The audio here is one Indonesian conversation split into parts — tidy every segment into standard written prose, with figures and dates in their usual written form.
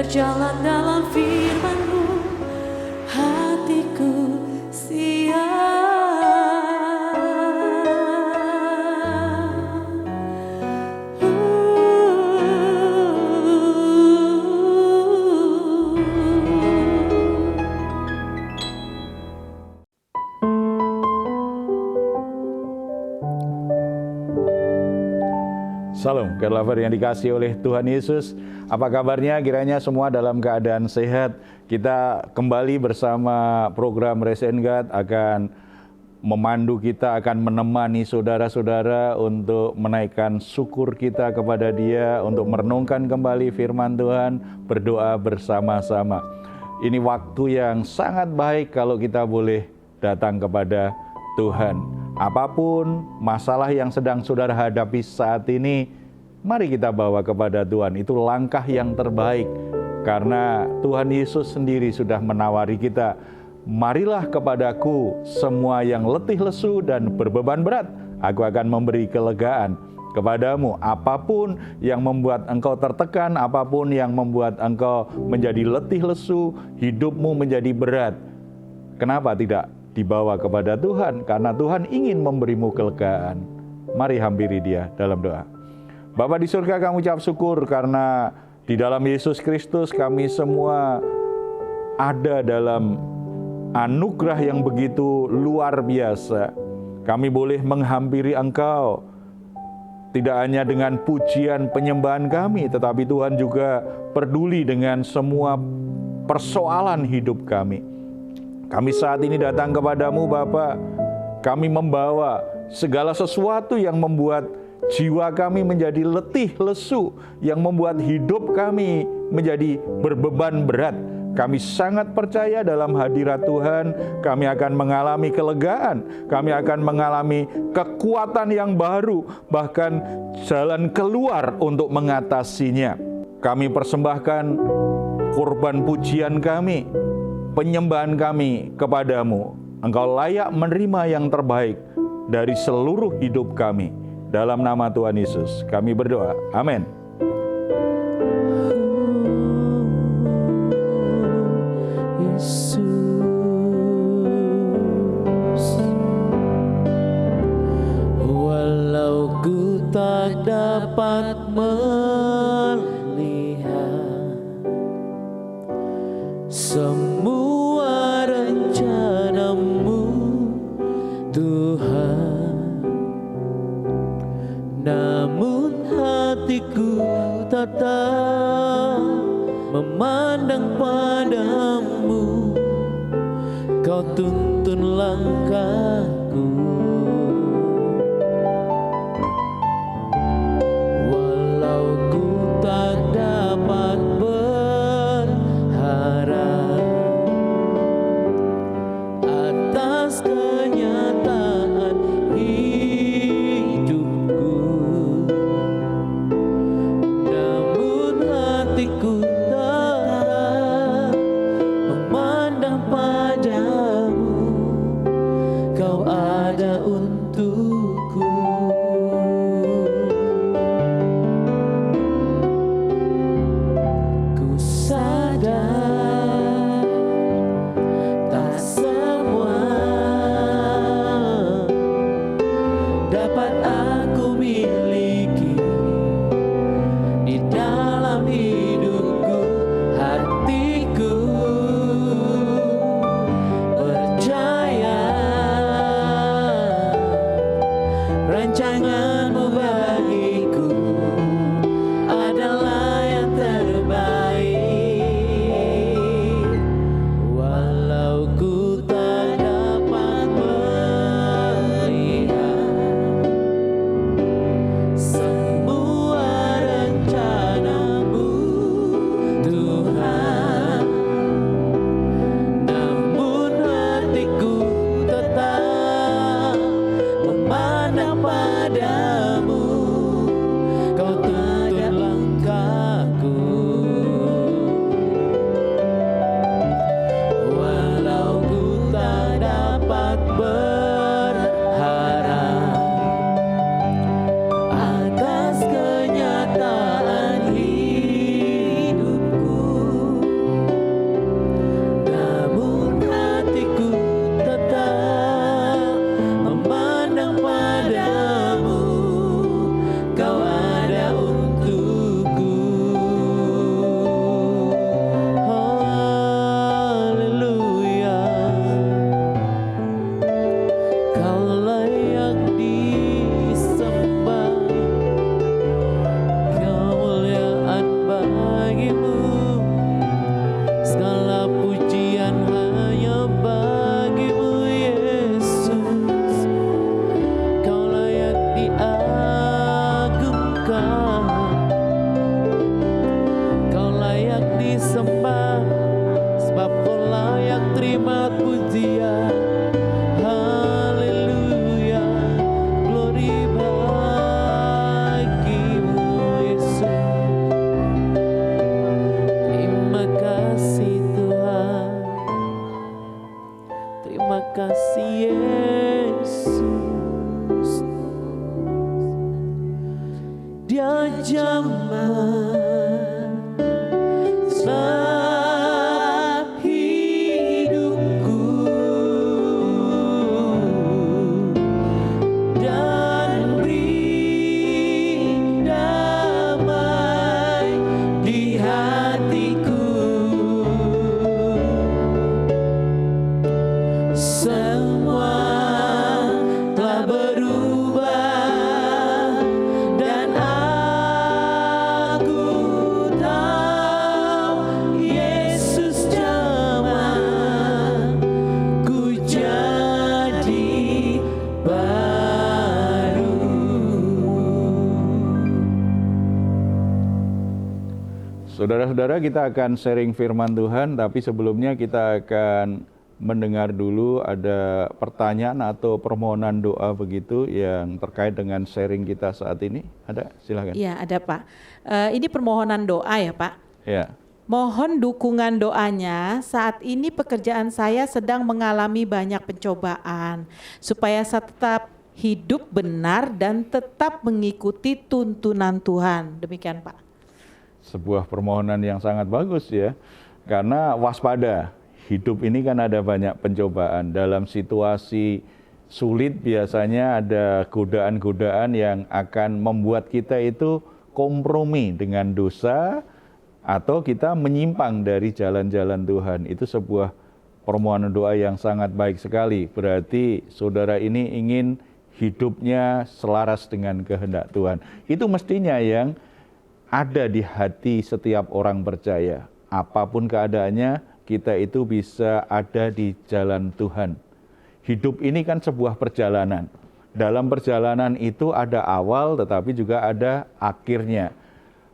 berjalan dalam firman-Mu, hatiku siap. Salam, God lover yang dikasihi oleh Tuhan Yesus. Apa kabarnya? Kiranya semua dalam keadaan sehat. Kita kembali bersama program Raise and God akan memandu kita, akan menemani saudara-saudara untuk menaikkan syukur kita kepada Dia, untuk merenungkan kembali firman Tuhan, berdoa bersama-sama. Ini waktu yang sangat baik kalau kita boleh datang kepada Tuhan. Apapun masalah yang sedang saudara hadapi saat ini, mari kita bawa kepada Tuhan. Itu langkah yang terbaik, karena Tuhan Yesus sendiri sudah menawari kita. Marilah kepadaku semua yang letih lesu dan berbeban berat, aku akan memberi kelegaan kepadamu. Apapun yang membuat engkau tertekan, apapun yang membuat engkau menjadi letih lesu, hidupmu menjadi berat, kenapa tidak dibawa kepada Tuhan? Karena Tuhan ingin memberimu kelegaan. Mari hampiri Dia dalam doa. Bapa di surga, kami ucap syukur karena di dalam Yesus Kristus kami semua ada dalam anugerah yang begitu luar biasa. Kami boleh menghampiri Engkau, tidak hanya dengan pujian penyembahan kami, tetapi Tuhan juga peduli dengan semua persoalan hidup kami. Kami saat ini datang kepadamu Bapa. Kami membawa segala sesuatu yang membuat jiwa kami menjadi letih lesu, yang membuat hidup kami menjadi berbeban berat. Kami sangat percaya dalam hadirat Tuhan, kami akan mengalami kelegaan, kami akan mengalami kekuatan yang baru, bahkan jalan keluar untuk mengatasinya. Kami persembahkan kurban pujian kami, penyembahan kami kepadamu. Engkau layak menerima yang terbaik dari seluruh hidup kami. Dalam nama Tuhan Yesus kami berdoa. Amin. Yesus, walau ku tak dapat melihat semua rencana-Mu Tuhan, namun hatiku tetap memandang padamu. Kau tuntun langkahku, walau ku tak dapat atas kenyataan hidupku, namun hatiku tetap memandang padamu. Kau ada Tuhan. Kau layak disembah, sebab kau layak terima pujian. Haleluya, glory bagimu Yesus. Terima kasih Tuhan, terima kasih Yesus. Dia jamah sebab hidupku dan beri damai di hatiku. Semua telah berubah dan aku tahu Yesus jamah ku jadi baru. Saudara-saudara, kita akan sharing firman Tuhan, tapi sebelumnya kita akan mendengar dulu ada pertanyaan atau permohonan doa begitu yang terkait dengan sharing kita saat ini. Ada? Silakan. Iya, ada Pak. Ini permohonan doa ya Pak. Ya. Mohon dukungan doanya, saat ini pekerjaan saya sedang mengalami banyak pencobaan, supaya saya tetap hidup benar dan tetap mengikuti tuntunan Tuhan. Demikian Pak. Sebuah permohonan yang sangat bagus ya. Karena waspada. Hidup ini kan ada banyak pencobaan. Dalam situasi sulit biasanya ada godaan-godaan yang akan membuat kita itu kompromi dengan dosa atau kita menyimpang dari jalan-jalan Tuhan. Itu sebuah permohonan doa yang sangat baik sekali. Berarti saudara ini ingin hidupnya selaras dengan kehendak Tuhan. Itu mestinya yang ada di hati setiap orang percaya. Apapun keadaannya, kita itu bisa ada di jalan Tuhan. Hidup ini kan sebuah perjalanan. Dalam perjalanan itu ada awal tetapi juga ada akhirnya.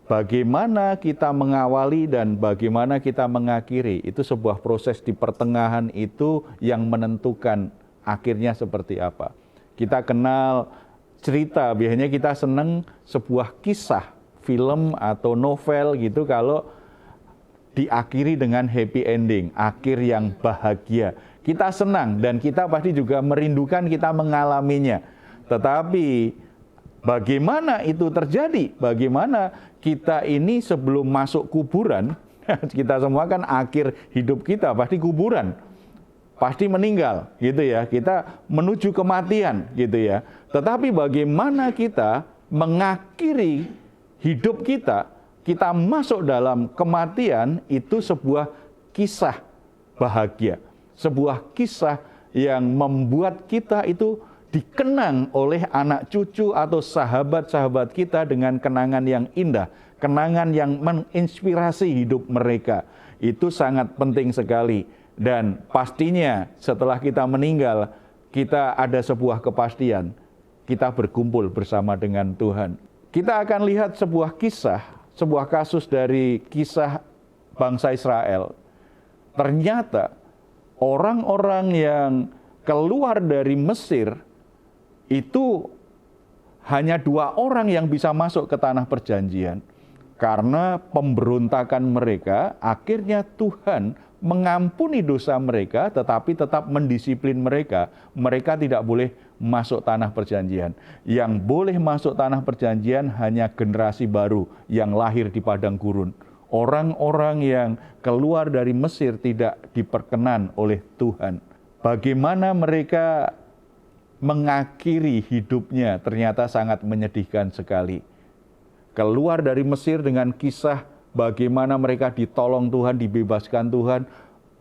Bagaimana kita mengawali dan bagaimana kita mengakhiri, itu sebuah proses di pertengahan itu yang menentukan akhirnya seperti apa. Kita kenal cerita, biasanya kita senang sebuah kisah, film atau novel gitu kalau diakhiri dengan happy ending, akhir yang bahagia. Kita senang dan kita pasti juga merindukan kita mengalaminya. Tetapi bagaimana itu terjadi? Bagaimana kita ini sebelum masuk kuburan, kita semua kan akhir hidup kita pasti kuburan. Pasti meninggal gitu ya. Kita menuju kematian gitu ya. Tetapi bagaimana kita mengakhiri hidup kita masuk dalam kematian, itu sebuah kisah bahagia. Sebuah kisah yang membuat kita itu dikenang oleh anak cucu atau sahabat-sahabat kita dengan kenangan yang indah. Kenangan yang menginspirasi hidup mereka. Itu sangat penting sekali. Dan pastinya setelah kita meninggal, kita ada sebuah kepastian. Kita berkumpul bersama dengan Tuhan. Kita akan lihat sebuah kisah, sebuah kasus dari kisah bangsa Israel. Ternyata orang-orang yang keluar dari Mesir itu hanya 2 orang yang bisa masuk ke tanah perjanjian. Karena pemberontakan mereka, akhirnya Tuhan mengampuni dosa mereka tetapi tetap mendisiplin mereka. Mereka tidak boleh masuk tanah perjanjian. Yang boleh masuk tanah perjanjian hanya generasi baru yang lahir di padang gurun. Orang-orang yang keluar dari Mesir tidak diperkenan oleh Tuhan. Bagaimana mereka mengakhiri hidupnya ternyata sangat menyedihkan sekali. Keluar dari Mesir dengan kisah bagaimana mereka ditolong Tuhan, dibebaskan Tuhan.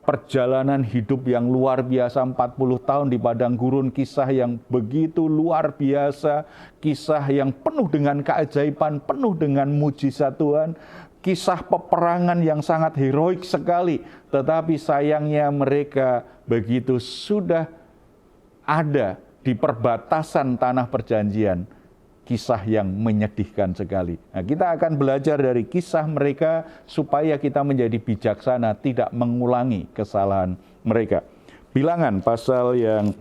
Perjalanan hidup yang luar biasa 40 tahun di padang gurun, kisah yang begitu luar biasa, kisah yang penuh dengan keajaiban, penuh dengan mujizat Tuhan, kisah peperangan yang sangat heroik sekali. Tetapi sayangnya mereka begitu sudah ada di perbatasan tanah perjanjian, kisah yang menyedihkan sekali. Nah, kita akan belajar dari kisah mereka supaya kita menjadi bijaksana, tidak mengulangi kesalahan mereka. Bilangan pasal yang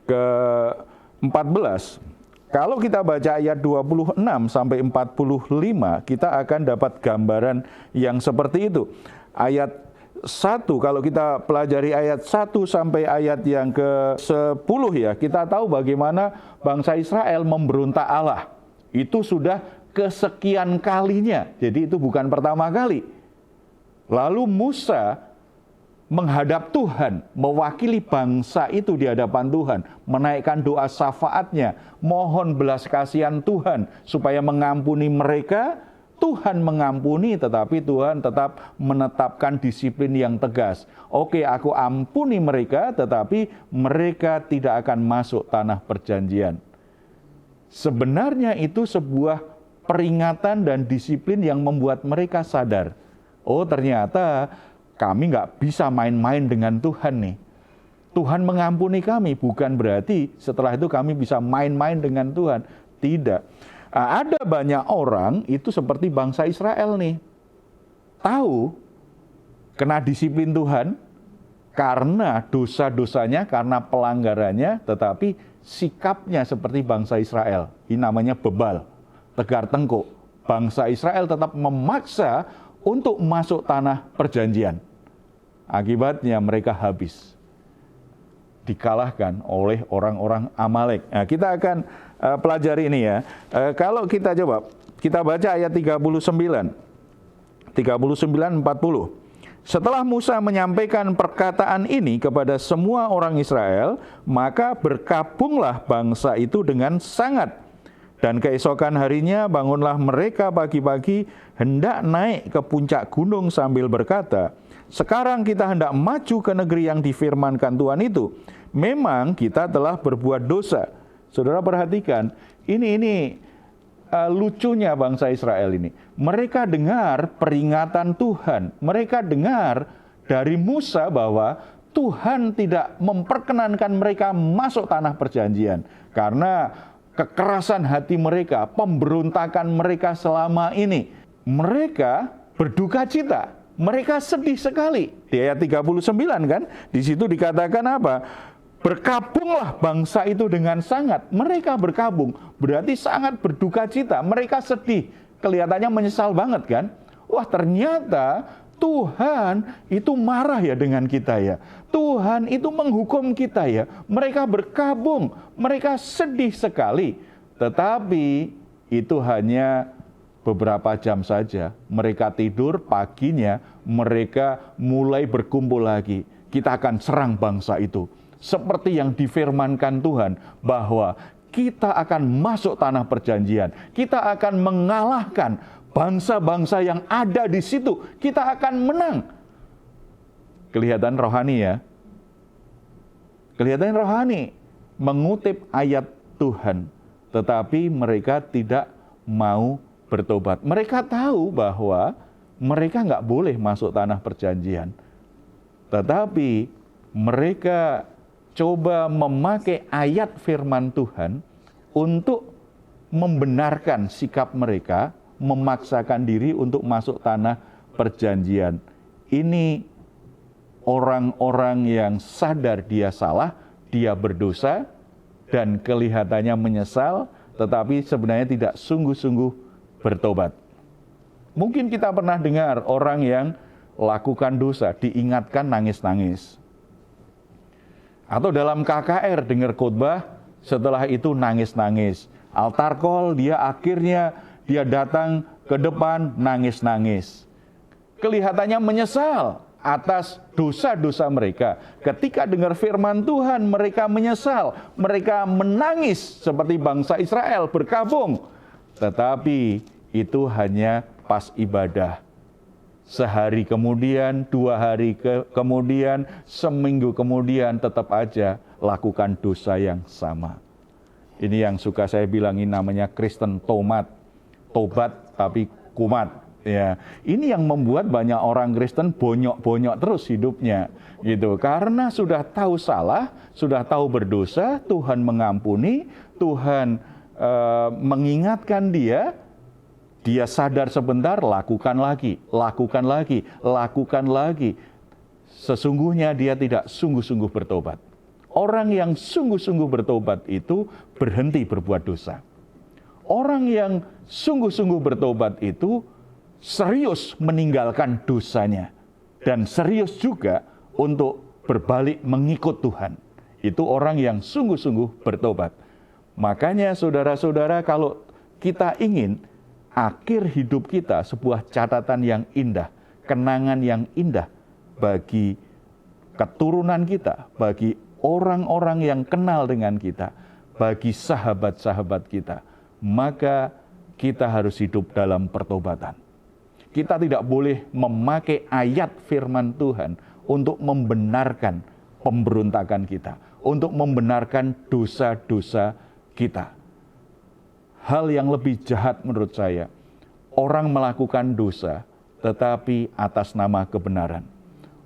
ke-14. Kalau kita baca ayat 26 sampai 45, kita akan dapat gambaran yang seperti itu. Ayat 1, kalau kita pelajari ayat 1 sampai ayat yang ke-10 ya, kita tahu bagaimana bangsa Israel memberontak Allah. Itu sudah kesekian kalinya, jadi itu bukan pertama kali. Lalu Musa menghadap Tuhan, mewakili bangsa itu di hadapan Tuhan, menaikkan doa syafaatnya, mohon belas kasihan Tuhan supaya mengampuni mereka. Tuhan mengampuni, tetapi Tuhan tetap menetapkan disiplin yang tegas. Oke, aku ampuni mereka, tetapi mereka tidak akan masuk tanah perjanjian. Sebenarnya itu sebuah peringatan dan disiplin yang membuat mereka sadar. Oh, ternyata kami nggak bisa main-main dengan Tuhan nih. Tuhan mengampuni kami, bukan berarti setelah itu kami bisa main-main dengan Tuhan. Tidak. Ada banyak orang itu seperti bangsa Israel nih. Tahu kena disiplin Tuhan karena dosa-dosanya, karena pelanggarannya, tetapi sikapnya seperti bangsa Israel. Ini namanya bebal, tegar tengkuk. Bangsa Israel tetap memaksa untuk masuk tanah perjanjian. Akibatnya mereka habis, dikalahkan oleh orang-orang Amalek. Nah, kita akan pelajari ini ya. Kalau kita coba, kita baca ayat 39, 40. Setelah Musa menyampaikan perkataan ini kepada semua orang Israel, maka berkabunglah bangsa itu dengan sangat. Dan keesokan harinya bangunlah mereka pagi-pagi, hendak naik ke puncak gunung sambil berkata, sekarang kita hendak maju ke negeri yang difirmankan Tuhan itu. Memang kita telah berbuat dosa. Saudara perhatikan, ini lucunya bangsa Israel ini. Mereka dengar peringatan Tuhan. Mereka dengar dari Musa bahwa Tuhan tidak memperkenankan mereka masuk tanah perjanjian. Karena kekerasan hati mereka, pemberontakan mereka selama ini. Mereka berduka cita. Mereka sedih sekali. Di ayat 39 kan, di situ dikatakan apa? Berkabunglah bangsa itu dengan sangat. Mereka berkabung, berarti sangat berduka cita. Mereka sedih, kelihatannya menyesal banget kan. Wah, ternyata Tuhan itu marah ya dengan kita ya. Tuhan itu menghukum kita ya. Mereka berkabung, mereka sedih sekali. Tetapi itu hanya beberapa jam saja. Mereka tidur, paginya mereka mulai berkumpul lagi. Kita akan serang bangsa itu. Seperti yang difirmankan Tuhan, bahwa kita akan masuk tanah perjanjian. Kita akan mengalahkan bangsa-bangsa yang ada di situ. Kita akan menang. Kelihatan rohani ya. Kelihatan rohani. Mengutip ayat Tuhan. Tetapi mereka tidak mau bertobat. Mereka tahu bahwa mereka nggak boleh masuk tanah perjanjian. Tetapi mereka coba memakai ayat firman Tuhan untuk membenarkan sikap mereka, memaksakan diri untuk masuk tanah perjanjian. Ini orang-orang yang sadar dia salah, dia berdosa, dan kelihatannya menyesal, tetapi sebenarnya tidak sungguh-sungguh bertobat. Mungkin kita pernah dengar orang yang lakukan dosa, diingatkan nangis-nangis. Atau dalam KKR dengar khotbah, setelah itu nangis-nangis. Altar call, dia akhirnya datang ke depan nangis-nangis. Kelihatannya menyesal atas dosa-dosa mereka. Ketika dengar firman Tuhan, mereka menyesal. Mereka menangis seperti bangsa Israel, berkabung. Tetapi itu hanya pas ibadah. Sehari kemudian, 2 hari kemudian, seminggu kemudian tetap aja lakukan dosa yang sama. Ini yang suka saya bilangin namanya Kristen tomat. Tobat tapi kumat. Ya, ini yang membuat banyak orang Kristen bonyok-bonyok terus hidupnya. Gitu. Karena sudah tahu salah, sudah tahu berdosa, Tuhan mengampuni, Tuhan mengingatkan dia sadar sebentar, lakukan lagi. Sesungguhnya dia tidak sungguh-sungguh bertobat. Orang yang sungguh-sungguh bertobat itu berhenti berbuat dosa. Orang yang sungguh-sungguh bertobat itu serius meninggalkan dosanya dan serius juga untuk berbalik mengikut Tuhan. Itu orang yang sungguh-sungguh bertobat. Makanya saudara-saudara, kalau kita ingin akhir hidup kita sebuah catatan yang indah, kenangan yang indah bagi keturunan kita, bagi orang-orang yang kenal dengan kita, bagi sahabat-sahabat kita, maka kita harus hidup dalam pertobatan. Kita tidak boleh memakai ayat firman Tuhan untuk membenarkan pemberontakan kita, untuk membenarkan dosa-dosa kita. Hal yang lebih jahat menurut saya, orang melakukan dosa tetapi atas nama kebenaran.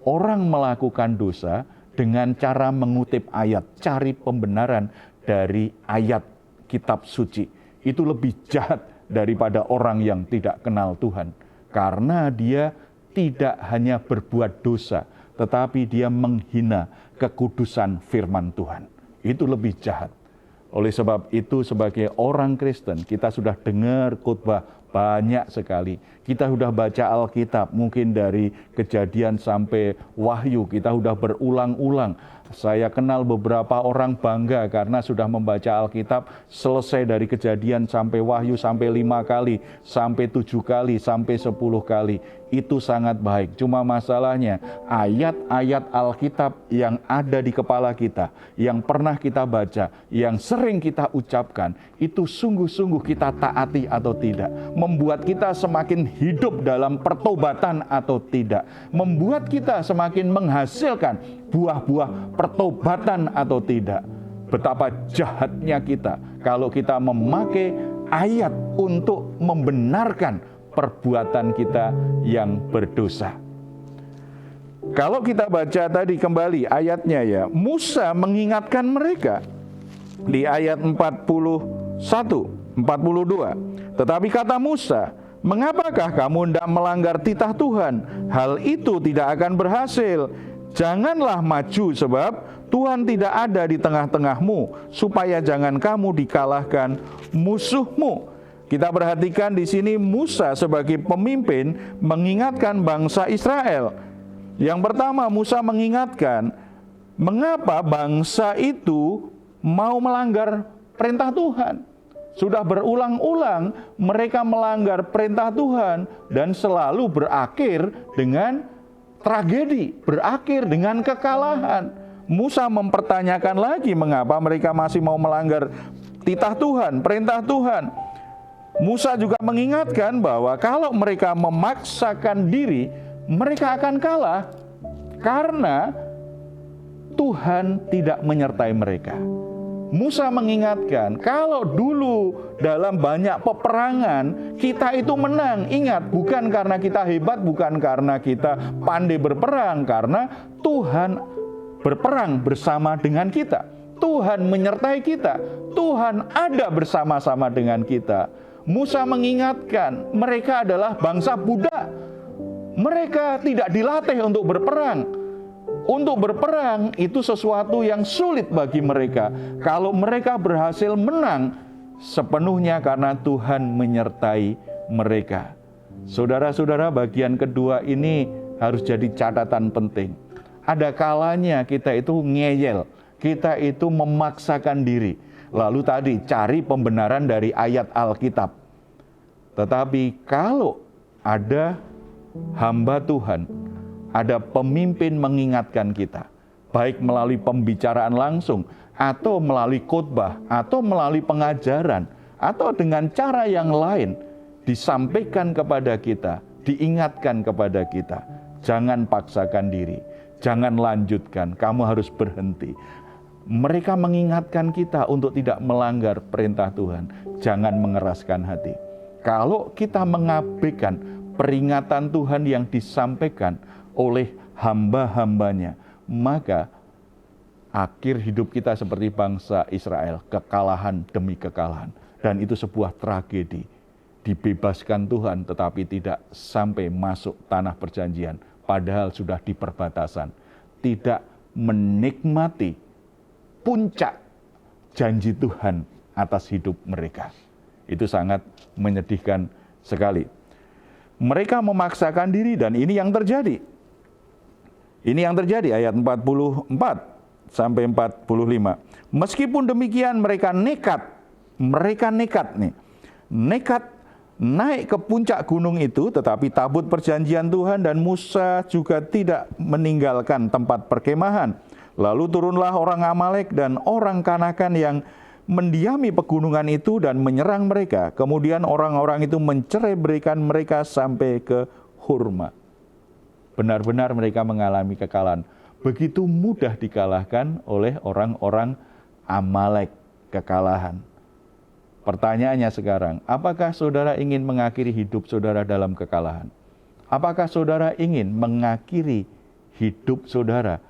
Orang melakukan dosa dengan cara mengutip ayat, cari pembenaran dari ayat kitab suci. Itu lebih jahat daripada orang yang tidak kenal Tuhan. Karena dia tidak hanya berbuat dosa, tetapi dia menghina kekudusan firman Tuhan. Itu lebih jahat. Oleh sebab itu, sebagai orang Kristen, kita sudah dengar khotbah banyak sekali. Kita sudah baca Alkitab, mungkin dari Kejadian sampai Wahyu, kita sudah berulang-ulang. Saya kenal beberapa orang bangga karena sudah membaca Alkitab selesai dari Kejadian sampai Wahyu sampai 5 kali, sampai 7 kali, sampai 10 kali. Itu sangat baik. Cuma masalahnya ayat-ayat Alkitab yang ada di kepala kita, yang pernah kita baca, yang sering kita ucapkan, itu sungguh-sungguh kita taati atau tidak. Membuat kita semakin hidup dalam pertobatan atau tidak. Membuat kita semakin menghasilkan buah-buah pertobatan atau tidak. Betapa jahatnya kita kalau kita memakai ayat untuk membenarkan perbuatan kita yang berdosa. Kalau kita baca tadi kembali ayatnya ya, Musa mengingatkan mereka di ayat 41, 42. Tetapi kata Musa, mengapakah kamu hendak melanggar titah Tuhan? Hal itu tidak akan berhasil. Janganlah maju sebab Tuhan tidak ada di tengah-tengahmu, supaya jangan kamu dikalahkan musuhmu. Kita perhatikan di sini Musa sebagai pemimpin mengingatkan bangsa Israel. Yang pertama, Musa mengingatkan mengapa bangsa itu mau melanggar perintah Tuhan. Sudah berulang-ulang mereka melanggar perintah Tuhan dan selalu berakhir dengan tragedi, berakhir dengan kekalahan. Musa mempertanyakan lagi mengapa mereka masih mau melanggar titah Tuhan, perintah Tuhan. Musa juga mengingatkan bahwa kalau mereka memaksakan diri, mereka akan kalah karena Tuhan tidak menyertai mereka. Musa mengingatkan, kalau dulu dalam banyak peperangan kita itu menang. Ingat, bukan karena kita hebat, bukan karena kita pandai berperang, karena Tuhan berperang bersama dengan kita. Tuhan menyertai kita. Tuhan ada bersama-sama dengan kita. Musa mengingatkan, mereka adalah bangsa budak. Mereka tidak dilatih untuk berperang. Untuk berperang itu sesuatu yang sulit bagi mereka. Kalau mereka berhasil menang, sepenuhnya karena Tuhan menyertai mereka. Saudara-saudara, bagian kedua ini harus jadi catatan penting. Ada kalanya kita itu ngeyel, kita itu memaksakan diri. Lalu tadi cari pembenaran dari ayat Alkitab. Tetapi kalau ada hamba Tuhan, ada pemimpin mengingatkan kita, baik melalui pembicaraan langsung, atau melalui khotbah, atau melalui pengajaran, atau dengan cara yang lain, disampaikan kepada kita, diingatkan kepada kita, jangan paksakan diri, jangan lanjutkan, kamu harus berhenti. Mereka mengingatkan kita untuk tidak melanggar perintah Tuhan, jangan mengeraskan hati. Kalau kita mengabaikan peringatan Tuhan yang disampaikan oleh hamba-hambanya, maka akhir hidup kita seperti bangsa Israel, kekalahan demi kekalahan. Dan itu sebuah tragedi. Dibebaskan Tuhan tetapi tidak sampai masuk tanah perjanjian. Padahal sudah di perbatasan. Tidak menikmati puncak janji Tuhan atas hidup mereka. Itu sangat menyedihkan sekali. Mereka memaksakan diri dan ini yang terjadi. Ini yang terjadi ayat 44 sampai 45. Meskipun demikian mereka nekat naik ke puncak gunung itu, tetapi tabut perjanjian Tuhan dan Musa juga tidak meninggalkan tempat perkemahan. Lalu turunlah orang Amalek dan orang Kanakan yang mendiami pegunungan itu dan menyerang mereka. Kemudian orang-orang itu mencerai-beraikan mereka sampai ke Horma. Benar-benar mereka mengalami kekalahan. Begitu mudah dikalahkan oleh orang-orang Amalek, kekalahan. Pertanyaannya sekarang, apakah saudara ingin mengakhiri hidup saudara dalam kekalahan? Apakah saudara ingin mengakhiri hidup saudara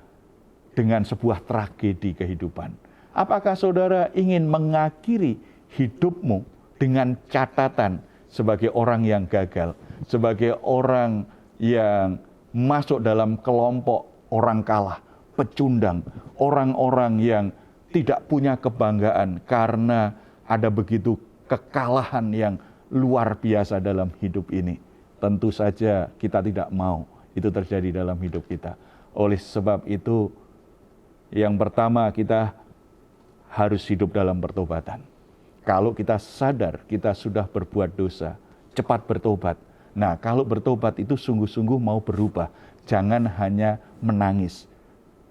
dengan sebuah tragedi kehidupan? Apakah saudara ingin mengakhiri hidupmu dengan catatan sebagai orang yang gagal, sebagai orang yang masuk dalam kelompok orang kalah, pecundang, orang-orang yang tidak punya kebanggaan karena ada begitu kekalahan yang luar biasa dalam hidup ini? Tentu saja kita tidak mau itu terjadi dalam hidup kita. Oleh sebab itu, yang pertama kita harus hidup dalam pertobatan. Kalau kita sadar kita sudah berbuat dosa, cepat bertobat. Nah, kalau bertobat itu sungguh-sungguh mau berubah. Jangan hanya menangis.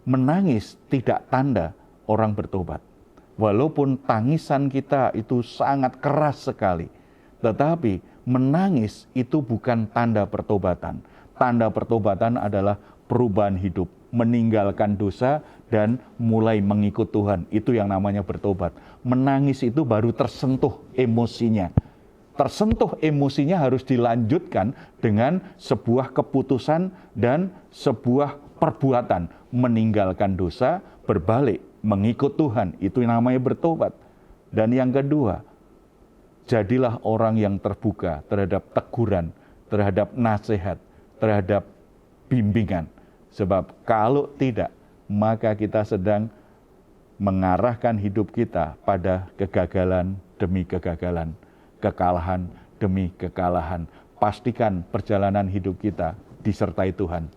Menangis tidak tanda orang bertobat. Walaupun tangisan kita itu sangat keras sekali, tetapi menangis itu bukan tanda pertobatan. Tanda pertobatan adalah perubahan hidup, meninggalkan dosa dan mulai mengikut Tuhan. Itu yang namanya bertobat. Menangis itu baru tersentuh emosinya. Tersentuh emosinya harus dilanjutkan dengan sebuah keputusan dan sebuah perbuatan. Meninggalkan dosa, berbalik, mengikut Tuhan. Itu yang namanya bertobat. Dan yang kedua, jadilah orang yang terbuka terhadap teguran, terhadap nasihat, terhadap bimbingan. Sebab kalau tidak, maka kita sedang mengarahkan hidup kita pada kegagalan demi kegagalan, kekalahan demi kekalahan. Pastikan perjalanan hidup kita disertai Tuhan.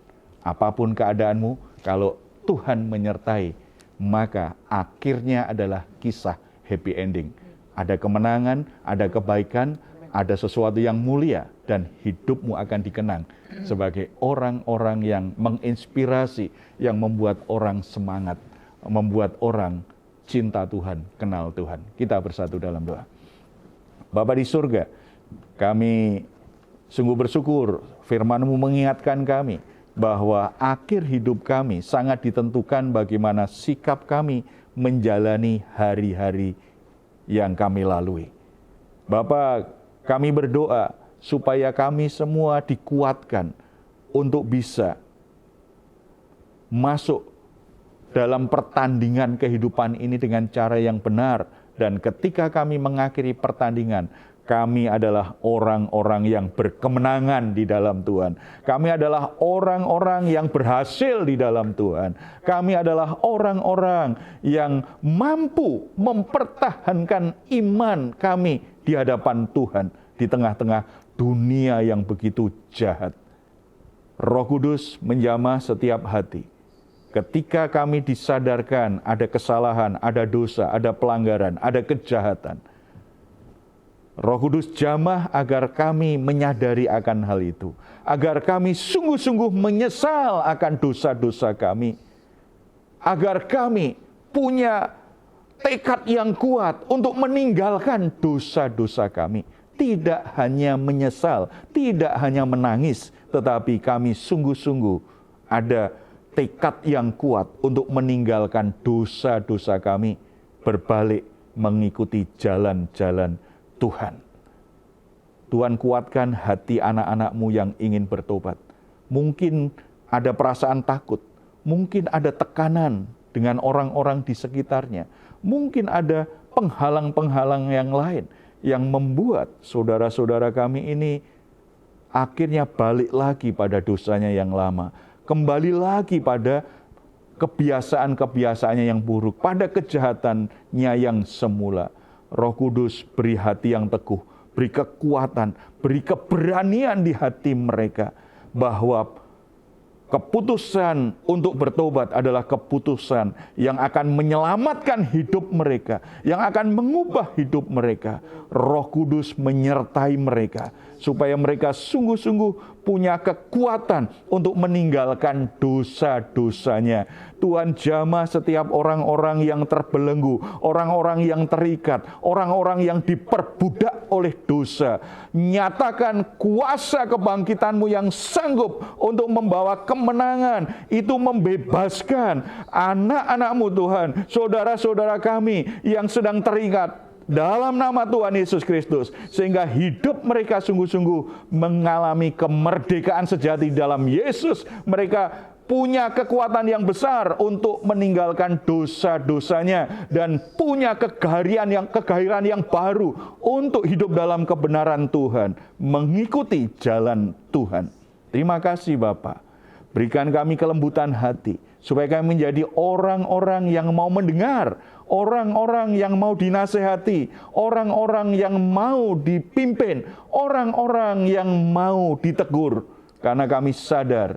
Apapun keadaanmu, kalau Tuhan menyertai, maka akhirnya adalah kisah happy ending. Ada kemenangan, ada kebaikan, ada sesuatu yang mulia, dan hidupmu akan dikenang sebagai orang-orang yang menginspirasi, yang membuat orang semangat, membuat orang cinta Tuhan, kenal Tuhan. Kita bersatu dalam doa. Bapa di surga, kami sungguh bersyukur firman-Mu mengingatkan kami bahwa akhir hidup kami sangat ditentukan bagaimana sikap kami menjalani hari-hari yang kami lalui. Bapa, kami berdoa supaya kami semua dikuatkan untuk bisa masuk dalam pertandingan kehidupan ini dengan cara yang benar. Dan ketika kami mengakhiri pertandingan, kami adalah orang-orang yang berkemenangan di dalam Tuhan. Kami adalah orang-orang yang berhasil di dalam Tuhan. Kami adalah orang-orang yang mampu mempertahankan iman kami di hadapan Tuhan di tengah-tengah dunia yang begitu jahat. Roh Kudus menjamah setiap hati. Ketika kami disadarkan ada kesalahan, ada dosa, ada pelanggaran, ada kejahatan, Roh Kudus jamah agar kami menyadari akan hal itu. Agar kami sungguh-sungguh menyesal akan dosa-dosa kami. Agar kami punya tekad yang kuat untuk meninggalkan dosa-dosa kami. Tidak hanya menyesal, tidak hanya menangis, tetapi kami sungguh-sungguh ada tekad yang kuat untuk meninggalkan dosa-dosa kami, berbalik mengikuti jalan-jalan Tuhan. Tuhan, kuatkan hati anak-anak-Mu yang ingin bertobat. Mungkin ada perasaan takut, mungkin ada tekanan dengan orang-orang di sekitarnya, mungkin ada penghalang-penghalang yang lain yang membuat saudara-saudara kami ini akhirnya balik lagi pada dosanya yang lama. Kembali lagi pada kebiasaan-kebiasaannya yang buruk, pada kejahatannya yang semula. Roh Kudus, beri hati yang teguh, beri kekuatan, beri keberanian di hati mereka, bahwa keputusan untuk bertobat adalah keputusan yang akan menyelamatkan hidup mereka, yang akan mengubah hidup mereka. Roh Kudus menyertai mereka, supaya mereka sungguh-sungguh punya kekuatan untuk meninggalkan dosa-dosanya. Tuhan, jamah setiap orang-orang yang terbelenggu, orang-orang yang terikat, orang-orang yang diperbudak oleh dosa. Nyatakan kuasa kebangkitan-Mu yang sanggup untuk membawa kemenangan, itu membebaskan anak-anak-Mu Tuhan, saudara-saudara kami yang sedang terikat dalam nama Tuhan Yesus Kristus, sehingga hidup mereka sungguh-sungguh mengalami kemerdekaan sejati dalam Yesus. Mereka punya kekuatan yang besar untuk meninggalkan dosa-dosanya dan punya kegairahan yang baru untuk hidup dalam kebenaran Tuhan, mengikuti jalan Tuhan. Terima kasih Bapa. Berikan kami kelembutan hati, supaya kami menjadi orang-orang yang mau mendengar, orang-orang yang mau dinasehati, orang-orang yang mau dipimpin, orang-orang yang mau ditegur. Karena kami sadar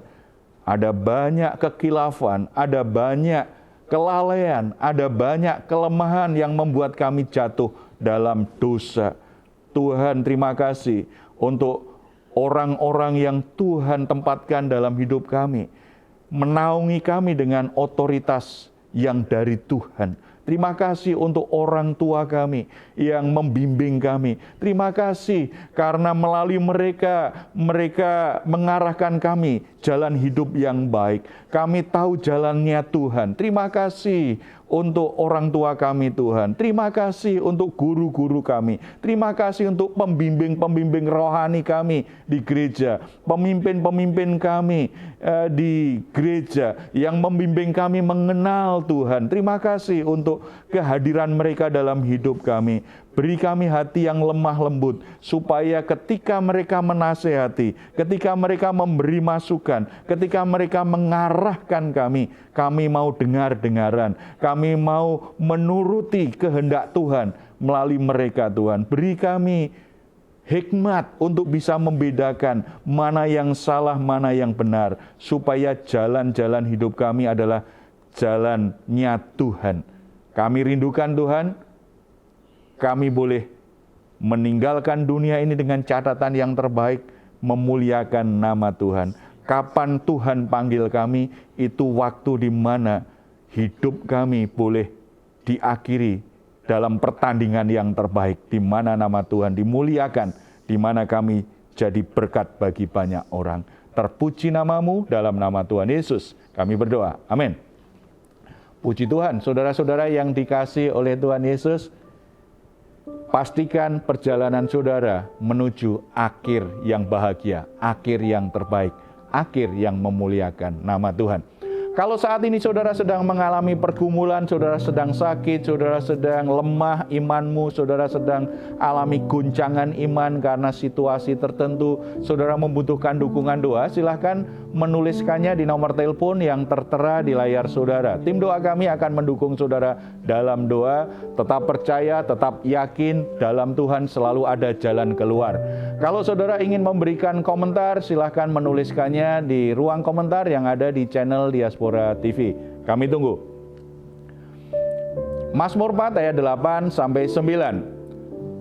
ada banyak kekilafan, ada banyak kelalaian, ada banyak kelemahan yang membuat kami jatuh dalam dosa. Tuhan, terima kasih untuk orang-orang yang Tuhan tempatkan dalam hidup kami, menaungi kami dengan otoritas yang dari Tuhan. Terima kasih untuk orang tua kami yang membimbing kami. Terima kasih karena melalui mereka mengarahkan kami jalan hidup yang baik. Kami tahu jalannya Tuhan. Terima kasih untuk orang tua kami Tuhan. Terima kasih untuk guru-guru kami. Terima kasih untuk pembimbing-pembimbing rohani kami di gereja. Pemimpin-pemimpin kami di gereja yang membimbing kami mengenal Tuhan. Terima kasih untuk kehadiran mereka dalam hidup kami. Beri kami hati yang lemah lembut, supaya ketika mereka menasehati, ketika mereka memberi masukan, ketika mereka mengarahkan kami mau dengar-dengaran, kami mau menuruti kehendak Tuhan melalui mereka Tuhan. Beri kami hikmat untuk bisa membedakan mana yang salah, mana yang benar, supaya jalan-jalan hidup kami adalah jalannya Tuhan. Kami rindukan Tuhan, kami boleh meninggalkan dunia ini dengan catatan yang terbaik, memuliakan nama Tuhan. Kapan Tuhan panggil kami, itu waktu di mana hidup kami boleh diakhiri dalam pertandingan yang terbaik, di mana nama Tuhan dimuliakan, di mana kami jadi berkat bagi banyak orang. Terpuji nama-Mu, dalam nama Tuhan Yesus kami berdoa. Amin. Puji Tuhan, saudara-saudara yang dikasihi oleh Tuhan Yesus, pastikan perjalanan saudara menuju akhir yang bahagia, akhir yang terbaik, akhir yang memuliakan nama Tuhan. Kalau saat ini saudara sedang mengalami pergumulan, saudara sedang sakit, saudara sedang lemah imanmu, saudara sedang alami guncangan iman karena situasi tertentu, saudara membutuhkan dukungan doa, silahkan menuliskannya di nomor telepon yang tertera di layar saudara. Tim doa kami akan mendukung saudara dalam doa. Tetap percaya, tetap yakin dalam Tuhan selalu ada jalan keluar. Kalau saudara ingin memberikan komentar, silahkan menuliskannya di ruang komentar yang ada di channel Diaspora TV. Kami tunggu. Mazmur 4 ayat 8-9.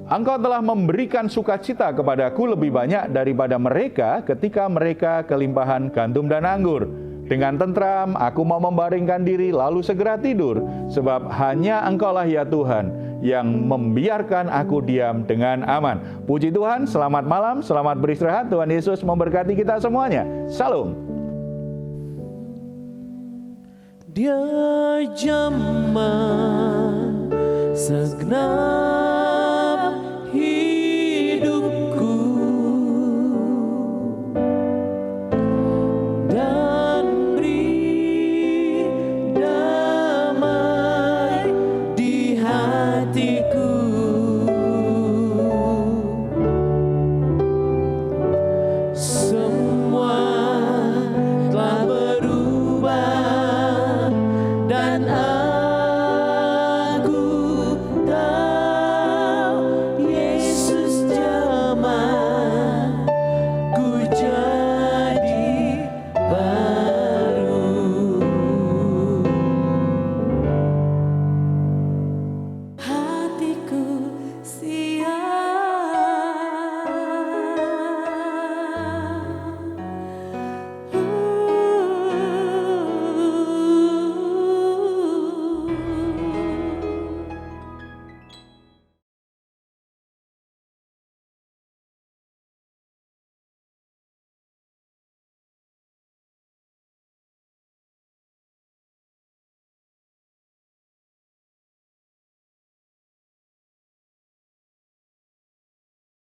Engkau telah memberikan sukacita kepadaku lebih banyak daripada mereka ketika mereka kelimpahan gandum dan anggur. Dengan tentram aku mau membaringkan diri lalu segera tidur, sebab hanya Engkaulah ya Tuhan yang membiarkan aku diam dengan aman. Puji Tuhan, selamat malam, selamat beristirahat. Tuhan Yesus memberkati kita semuanya. Salam. Dia jamah segenap